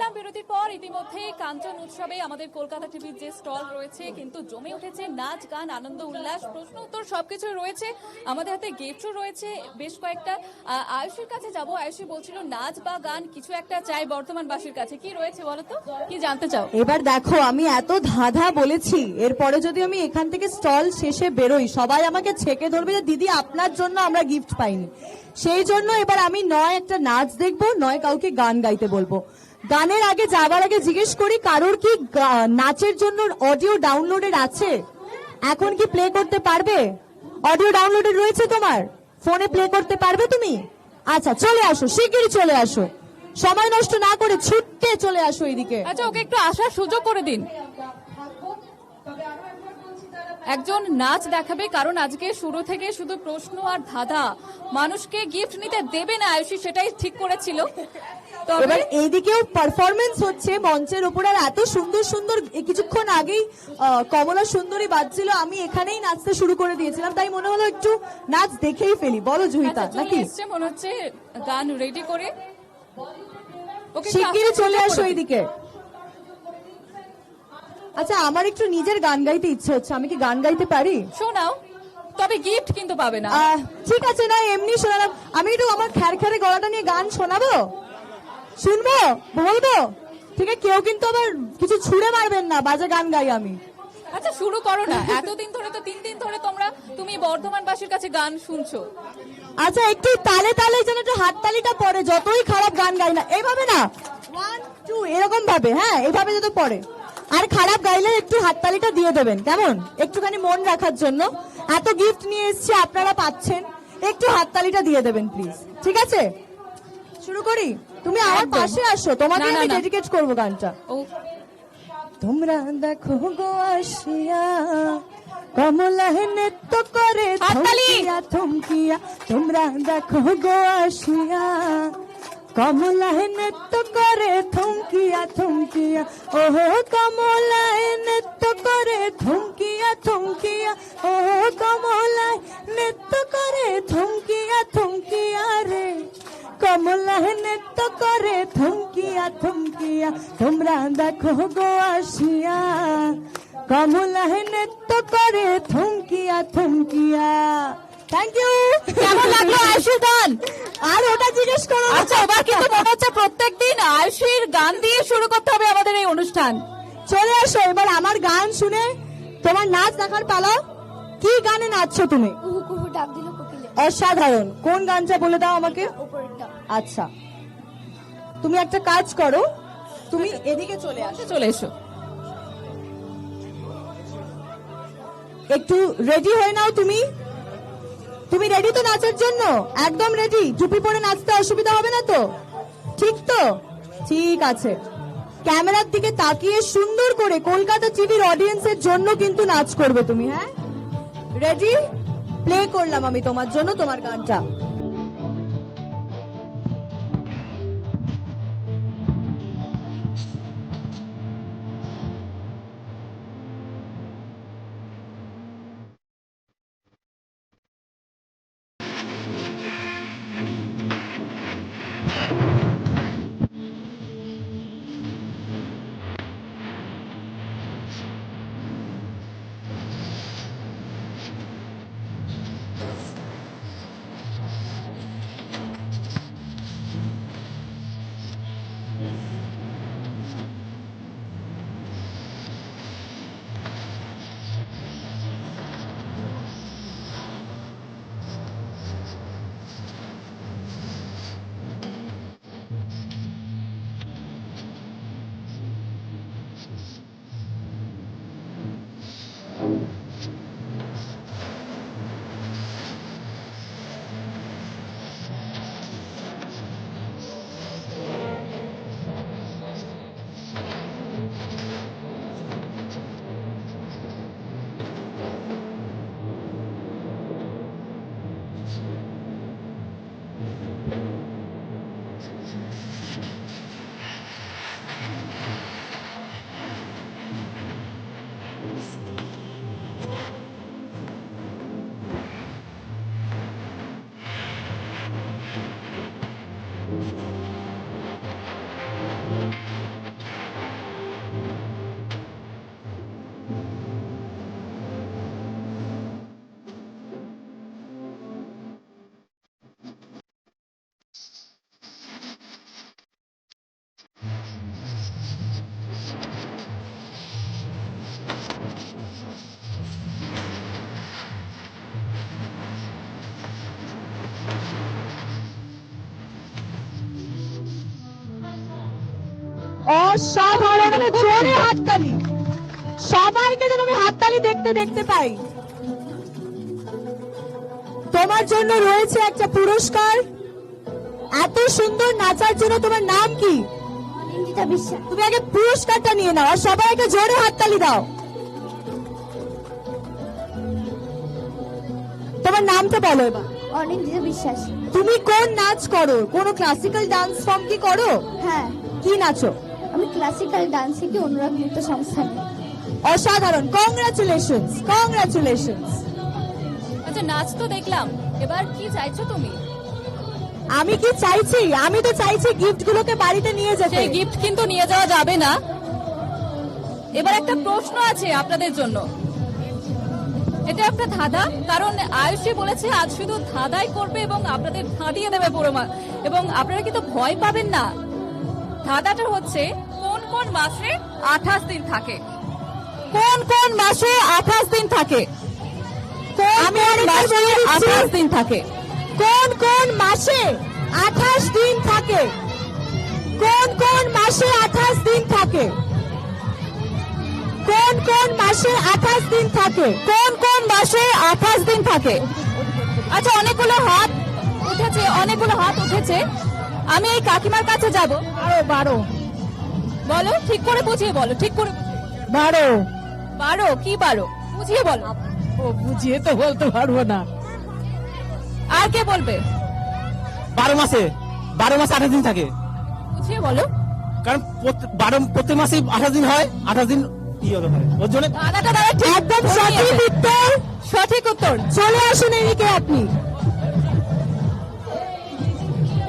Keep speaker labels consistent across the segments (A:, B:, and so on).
A: ফিরলাম বিরতির পর। ইতিমধ্যে কাঞ্চন উৎসবে আমাদের কলকাতা টিভির যে স্টল রয়েছে কিন্তু জমে উঠেছে নাচ গান আনন্দ উল্লাস প্রশ্ন উত্তর সবকিছু রয়েছে। আমাদের হাতে গিফটও রয়েছে বেশ কয়েকটা। আয়ুষীর কাছে যাব। আয়ুষী বলছিল নাচ বা গান কিছু একটা চাই বর্তমানবাসীর কাছে, কি রয়েছে বলো তো, কি জানতে চাও?
B: এবার দেখো, আমি এত ধাঁধা বলেছি, এরপরে যদি আমি এখান থেকে স্টল শেষে বেরোই সবাই আমাকে ছেকে ধরবে যে দিদি আপনার জন্য আমরা গিফট পাইনি। সেই জন্য এবার আমি নয় একটা নাচ দেখবো, নয় কাউকে গান গাইতে বলবো। গানের আগে যাবার আগে জিজ্ঞেস করি, কারোর কি নাচের জন্য অডিও ডাউনলোডেড আছে? এখন কি প্লে করতে পারবে? অডিও ডাউনলোডেড রয়েছে তোমার ফোনে? প্লে করতে পারবে তুমি? আচ্ছা, চলে আসো, শিগগিরই চলে আসো, সময় নষ্ট না করে ছুটতে চলে আসো এদিকে।
A: আচ্ছা, ওকে একটু আসার সুযোগ করে দিন। একজন নাচ দেখাবে, কারণ আজকে শুরু থেকে শুধু প্রশ্ন আর ধাঁধা, মানুষকে গিফট নিতে দেবে না আয়ুষী, সেটাই ঠিক করেছিল।
B: এবার এইদিকেও পারফরমেন্স হচ্ছে মঞ্চের উপর, আর এত সুন্দর সুন্দর কিছুক্ষণ আগেই কমলা সুন্দরী বাজছিল, আমি এখানেই নাচতে শুরু করে দিয়েছিলাম, তাই মনে হলো একটু নাচ দেখেই ফেলি। বলো জুহিতা, নাকি
A: মনে হচ্ছে গান রেডি করে
B: শিগগিরই চলে আসো এইদিকে। আচ্ছা, আমার একটু নিজের গান গাইতে ইচ্ছে হচ্ছে, আমি কি গান গাইতে পারি?
A: শোনাও, তবে গিফট কিন্তু পাবে না।
B: ঠিক আছে, না এমনি শোনালাম। আমি একটু আমার খ্যারখ্যারে গলাটা নিয়ে গান শোনাবো, শুনবো, বলবো, ঠিক আছে? কেউ কিন্তু আবার কিছু ছুঁড়ে মারবেন না, বাজে গান গাই আমি।
A: আচ্ছা, শুরু করো না। এতদিন ধরে তো 3 দিন ধরে তুমি বর্ধমানবাসীর কাছে গান শুনছো।
B: আচ্ছা, একটু তালে তালে যেন একটু হাততালিটা পড়ে, যতই খারাপ গান গাই না। এইভাবে না, 1 2 এরকম ভাবে, হ্যাঁ এইভাবে যাতে পড়ে। আর খারাপ গাইলে একটু হাততালিটা দিয়ে দেবেন, কেমন? একটুখানি মন রাখার জন্য। এত গিফট নিয়ে এসেছি, আপনারা পাচ্ছেন, একটু হাততালিটা দিয়ে দেবেন প্লিজ, ঠিক আছে? শুরু করি। তুমি আমার পাশে আসো, তোমাকে আমি ডেডিকেট করবো গানটা। তোমরা দেখো গো আসিয়া কমলা নৃত্য করে থমকিয়া থমকিয়া, তোমরা দেখো গো আসিয়া কমলা নৃত্য করে থমকিয়া থমকিয়া, ওহো কমলা নৃত্য করে থমকিয়া থমকিয়া, ওহো কমলা নৃত্য করে থমকিয়া থমকিয়া রে, কমলা নৃত্য করে থমকিয়া থমকিয়া, তোমরা দেখো গো আসিয়া কমলা নৃত্য করে থমকিয়া থমকিয়া। Thank you. কেমন লাগলো আয়ুষীর গান? আর ওটা জিজ্ঞেস করো।
A: আচ্ছা, এবার কিন্তু মনে হচ্ছে প্রত্যেকদিন আয়ুষীর গান দিয়ে শুরু করতে হবে আমাদের এই অনুষ্ঠান।
B: চলে আসো, এবার আমার গান শুনে তোমার নাচ দেখার পালা। কি গানে নাচছো তুমি? অসাধারণ। কোন গানটা বলে দাও আমাকে। আচ্ছা, তুমি একটা কাজ করো, তুমি এদিকে চলে আসো।
A: চলে এসো,
B: একটু রেডি হয়ে নাও। তুমি তুমি রেডি তো নাচের জন্য? একদম রেডি? টুপি পরে নাচতে অসুবিধা হবে না তো? ঠিক তো? ঠিক আছে। ক্যামেরার দিকে তাকিয়ে সুন্দর করে কলকাতা টিভির অডিয়েন্সের জন্য কিন্তু নাচ করবে তুমি, হ্যাঁ? রেডি? প্লে করলাম আমি তোমার জন্য তোমার গানটা। অসাধারণ, জোরে হাততালি, সবাইকে যেন আমি হাততালি দেখতে পাই। তোমার জন্য রয়েছে একটা পুরস্কার। এত সুন্দর নাচার জন্য তোমার নাম কি?
C: অনিন্দিতা বিশ্বাস।
B: তুমি আগে পুরস্কারটা নিয়ে নাও আর সবাইকে জোরে হাততালি দাও। তোমার নামটা বলো এবার।
C: অনিন্দিতা বিশ্বাস।
B: তুমি কোন নাচ করো? কোন ক্লাসিক্যাল ডান্স ফর্ম কি করো?
C: হ্যাঁ,
B: কি নাচো?
C: আমি ক্লাসিক্যাল ডান্স শিখি অনুরাগ নৃত্য সংস্থানে।
B: অসাধারণ, কংগ্রাচুলেশনস, কংগ্রাচুলেশনস।
A: আচ্ছা, নাচ তো দেখলাম, এবার কি চাইছো তুমি?
B: আমি কি চাইছি? আমি তো চাইছি গিফট গুলোকে বাড়িতে নিয়ে যেতে।
A: সেই গিফট কিন্তু নিয়ে যাওয়া যাবে না। এবার একটা প্রশ্ন আছে আপনাদের জন্য। এটা একটা ধাঁধা, কারণ আয়ুষী বলেছে আজ শুধু ধাঁধাই করবে এবং আপনাদের ধাঁধিয়ে দেবে পুরো এবং আপনারা কিন্তু ভয় পাবেন না। ধাঁধাটা হচ্ছে কোন কোন মাসে 28 দিন থাকে? কোন কোন মাসে 28 দিন থাকে?
B: আমি অনেকবার বলে দিচ্ছি।
A: 28 দিন থাকে।
B: কোন কোন মাসে 28 দিন থাকে? কোন কোন মাসে 28 দিন থাকে? কোন কোন মাসে 28 দিন থাকে?
A: কোন কোন মাসে 28 দিন থাকে? আচ্ছা, অনেকগুলো হাত উঠেছে। আমি এই কাকিমার কাছে যাব।
B: 12
A: বলো, ঠিক করে বুঝিয়ে বলো, ঠিক করে
B: 12
A: 12 কি 12 বুঝিয়ে বলো।
B: ও বুঝিয়ে তো বলতে পারবো না।
A: আর কে বলবে?
D: 12 মাসে 28 দিন থাকে,
A: বুঝিয়ে বলো।
D: কারণ প্রত্যেক মাসেই 28 দিন হয়, 28 দিন কি হবে হয় ওর জন্য।
A: দাদাটা দাদা ঠিক
B: একদম
A: ঘুরিয়ে
B: সঠিক
A: আছে।
B: উত্তর।
A: সঠিক উত্তর।
B: চলে আসুন এদিকে আপনি।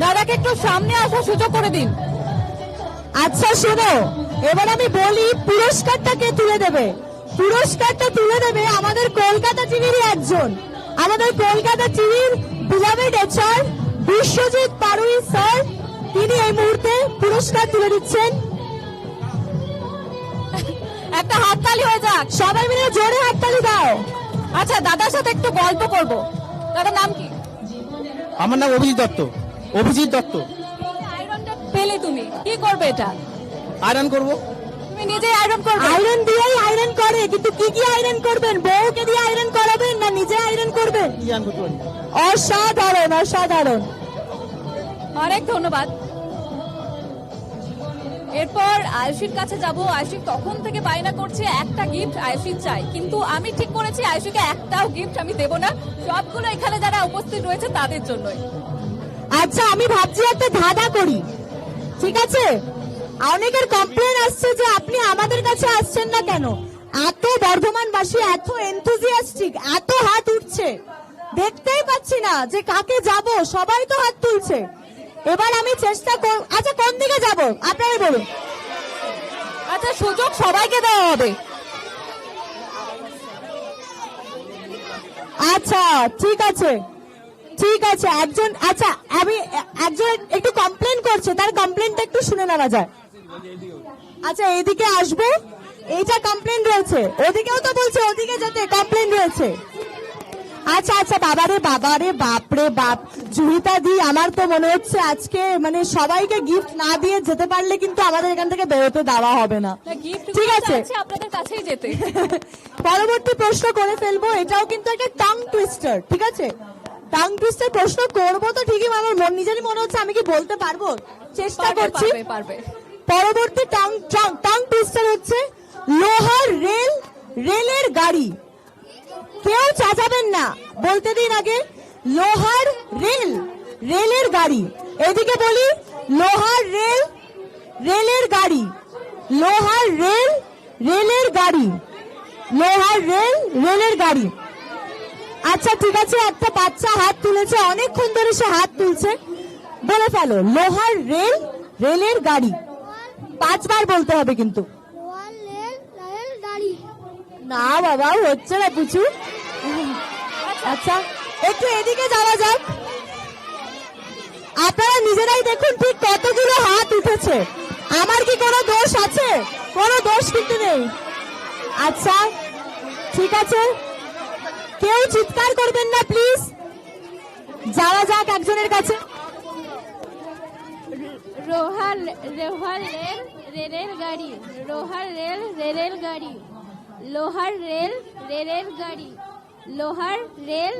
A: দাদাকে একটু সামনে আসার সুযোগ করে দিন।
B: আচ্ছা শোনো, এবার আমি বলি পুরস্কারটা কে তুলে দেবে? পুরস্কারটা তুলে দেবে আমাদের কলকাতা টিভির একজন, আমাদের কলকাতা টিভির beloved HR Biswajit Parui sir. তিনি এই মুহূর্তে পুরস্কার তুলে দিচ্ছেন।
A: একটা হাততালি হয়ে যাক।
B: সবাই মিলে জোরে হাততালি দাও।
A: আচ্ছা, দাদার সাথে একটু গল্প করব। দাদার নাম কি?
D: আমার নাম অভিজিৎ দত্ত। অভিজিৎ দত্ত।
A: আয়রনটা পেলে তুমি কি করবে? এটা
D: আয়রন করব।
A: তুমি নিজেই আয়রন করবে?
B: আয়রন দিয়েই আয়রন করে, কিন্তু কি কি আয়রন করবেন? বউকে দিয়ে আয়রন করাবেন না নিজে আয়রন করবেন?
D: কি আয়রন করতে পারি?
B: অসাধারণ, অসাধারণ।
A: অনেক ধন্যবাদ। এরপর আয়ুষীর কাছে যাব। আয়ুষী তখন থেকে বায়না করছে একটা গিফট আয়ুষী চাই, কিন্তু আমি ঠিক করেছি আয়ুষীকে একটাও গিফট আমি দেব না। সবগুলো এখানে যারা উপস্থিত রয়েছে তাদের জন্যই।
B: আচ্ছা, আমি ভাবছি একটা ধাঁধা করি, ঠিক আছে? অনেকের কমপ্লেন আসছে যে আপনি আমাদের কাছে আসছেন না কেন। এত বর্ধমানবাসী এত এনথুজিয়াস্টিক, এত হাত উঠছে, দেখতেই পাচ্ছি না যে কাকে যাব, সবাই তো হাত তুলছে। এবার আমি চেষ্টা করব। আচ্ছা, কোন দিকে যাব আপনারাই বলুন।
A: আচ্ছা, সুযোগ সবাইকে দেওয়া হবে।
B: আচ্ছা ঠিক আছে, ঠিক আছে। একজন, আচ্ছা আমি একজন একটু কমপ্লেন করছে, তার কমপ্লেনটা একটু শুনে নেওয়া যায়। আচ্ছা, এদিকে আসবো। এইটা কমপ্লেন রয়েছে, ওদিকেও তো বলছে ওদিকে যেতে কমপ্লেন রয়েছে। আচ্ছা আচ্ছা, বাবারে বাপরে বাপ। জুহিতা দি, আমার তো মনে হচ্ছে আজকে মানে সবাইকে গিফট না দিয়ে যেতে পারলে কিন্তু আমাদের এখান থেকে বেরোতে দেওয়া হবে না।
A: গিফট
B: ঠিক আছে,
A: আপনাদের কাছেই যেতে।
B: পরবর্তী প্রশ্ন করে ফেলবো। এটাও কিন্তু একটা টাং টুইস্টার, ঠিক আছে? টাং টুইস্টার প্রশ্ন করবো তো ঠিকই, আমার নিজেরই মনে হচ্ছে আমি কি বলতে পারবো, চেষ্টা করছি।
A: পারবে।
B: পরবর্তী টাং টুইস্টার হচ্ছে লোহার রেলের গাড়ি। কেউ চাচাবেন না, বলতে দিন আগে। লোহার রেলের গাড়ি। এদিকে বলি, লোহার রেলের গাড়ি। লোহার রেলের গাড়ি। লোহার রেলের গাড়ি। আচ্ছা ঠিক আছে, একটা বাচ্চা হাত তুলেছে, অনেকক্ষণ ধরে সে হাত তুলছে। বলে ফেলো, লোহার রেলের গাড়ি। 5 বার বলতে হবে কিন্তু। না বাবা, হচ্ছে না পুচু। আচ্ছা, একটু এদিকে যাওয়া যাক। আপনারা নিজেরাই দেখুন ঠিক কতগুলো হাত উঠেছে। আমার কি কোনো দোষ আছে? কোনো দোষ কিন্তু নেই। আচ্ছা ঠিক আছে, কেউ চিৎকার করবেন না প্লিজ। যাওয়া যাক একজনের কাছে।
C: লোহার
E: রেলের গাড়ি, লোহার রেল, রেলের গাড়ি, লোহার রেল, রেলের গাড়ি, লোহার রেল,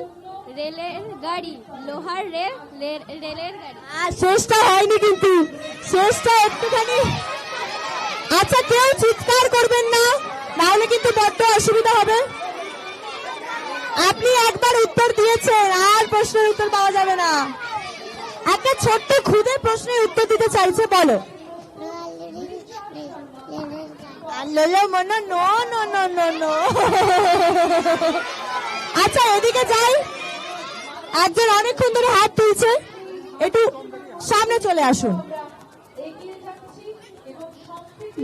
E: রেলের গাড়ি, লোহার রেল, রেলের গাড়ি।
B: আর শেষটা হয়নি কিন্তু, শেষটা একটুখানি। আচ্ছা, কেউ চিৎকার করবেন না, নাহলে কিন্তু বড্ড অসুবিধা হবে। আপনি একবার উত্তর দিয়েছেন, আর প্রশ্নের উত্তর পাওয়া যাবে না। একটা ছোট্ট খুদে প্রশ্নের উত্তর দিতে চাইছে, বলো। আল্লাহ মনে no no no no no. আচ্ছা, এদিকে যাই। একজন অনেকক্ষণ ধরে হাত তুলছে, একটু সামনে চলে আসুন।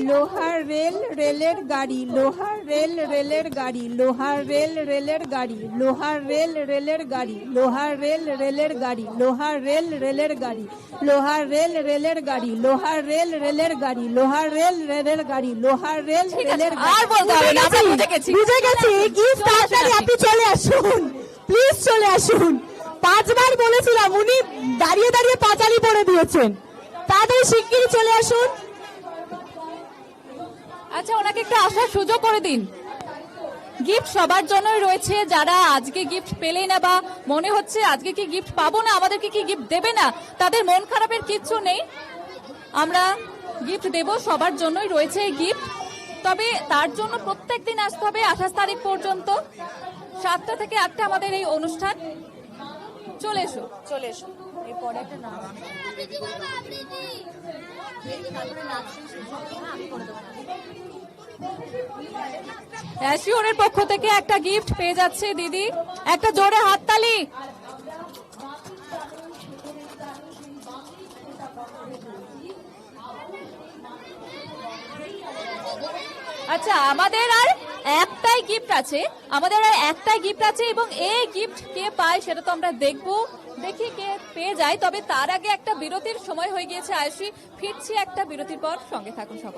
F: লোহার রেল, রেলের গাড়ি, লোহার রেল, রেলের গাড়ি, লোহার রেল, রেলের গাড়ি, লোহার রেল, রেলের গাড়ি, লোহার রেল, রেলের গাড়ি, লোহার রেল, রেলের গাড়ি, লোহার রেল, রেলের গাড়ি, লোহার রেল, রেলের গাড়ি, লোহার রেল, রেলের গাড়ি, লোহার রেল, রেলের
A: আর বলতে হবে না, আমরা বুঝে গেছি।
B: বুঝে গেছি। গিফট তাড়াতাড়ি আপনি চলে আসুন, প্লিজ চলে আসুন। 5 বার বলেছিলাম, উনি দাঁড়িয়ে দাঁড়িয়ে পাঁচালি পড়ে দিয়েছেন। তাড়াতাড়ি শিগগিরই চলে আসুন।
A: আচ্ছা, ওনাকে একটু আসার সুযোগ করে দিন। গিফট সবার জন্যই রয়েছে। যারা আজকে গিফট পেলেই না বা মনে হচ্ছে আজকে কি গিফট পাবো না, আমাদেরকে কি গিফট দেবে না, তাদের মন খারাপের কিচ্ছু নেই, আমরা গিফট দেব। সবার জন্যই রয়েছে গিফট। তবে তার জন্য প্রত্যেকদিন আসতে হবে 28 তারিখ পর্যন্ত। 7টা থেকে 8টা আমাদের এই অনুষ্ঠান। চলে এসো, চলে এসো। এরপরে একটা নাম অ্যাসিওরের পক্ষ থেকে একটা গিফট পেয়ে যাচ্ছে দিদি, একটা জোরে হাততালি। আচ্ছা, আমাদের আর একটাই গিফট আছে, এবং এই গিফট কে পায় সেটা তো আমরা দেখবো, দেখি কে পেয়ে যায়। তবে তার আগে একটা বিরতির সময় হয়ে গিয়েছে। আয়ুষী, ফিরছি একটা বিরতির পর, সঙ্গে থাকুন সকলে।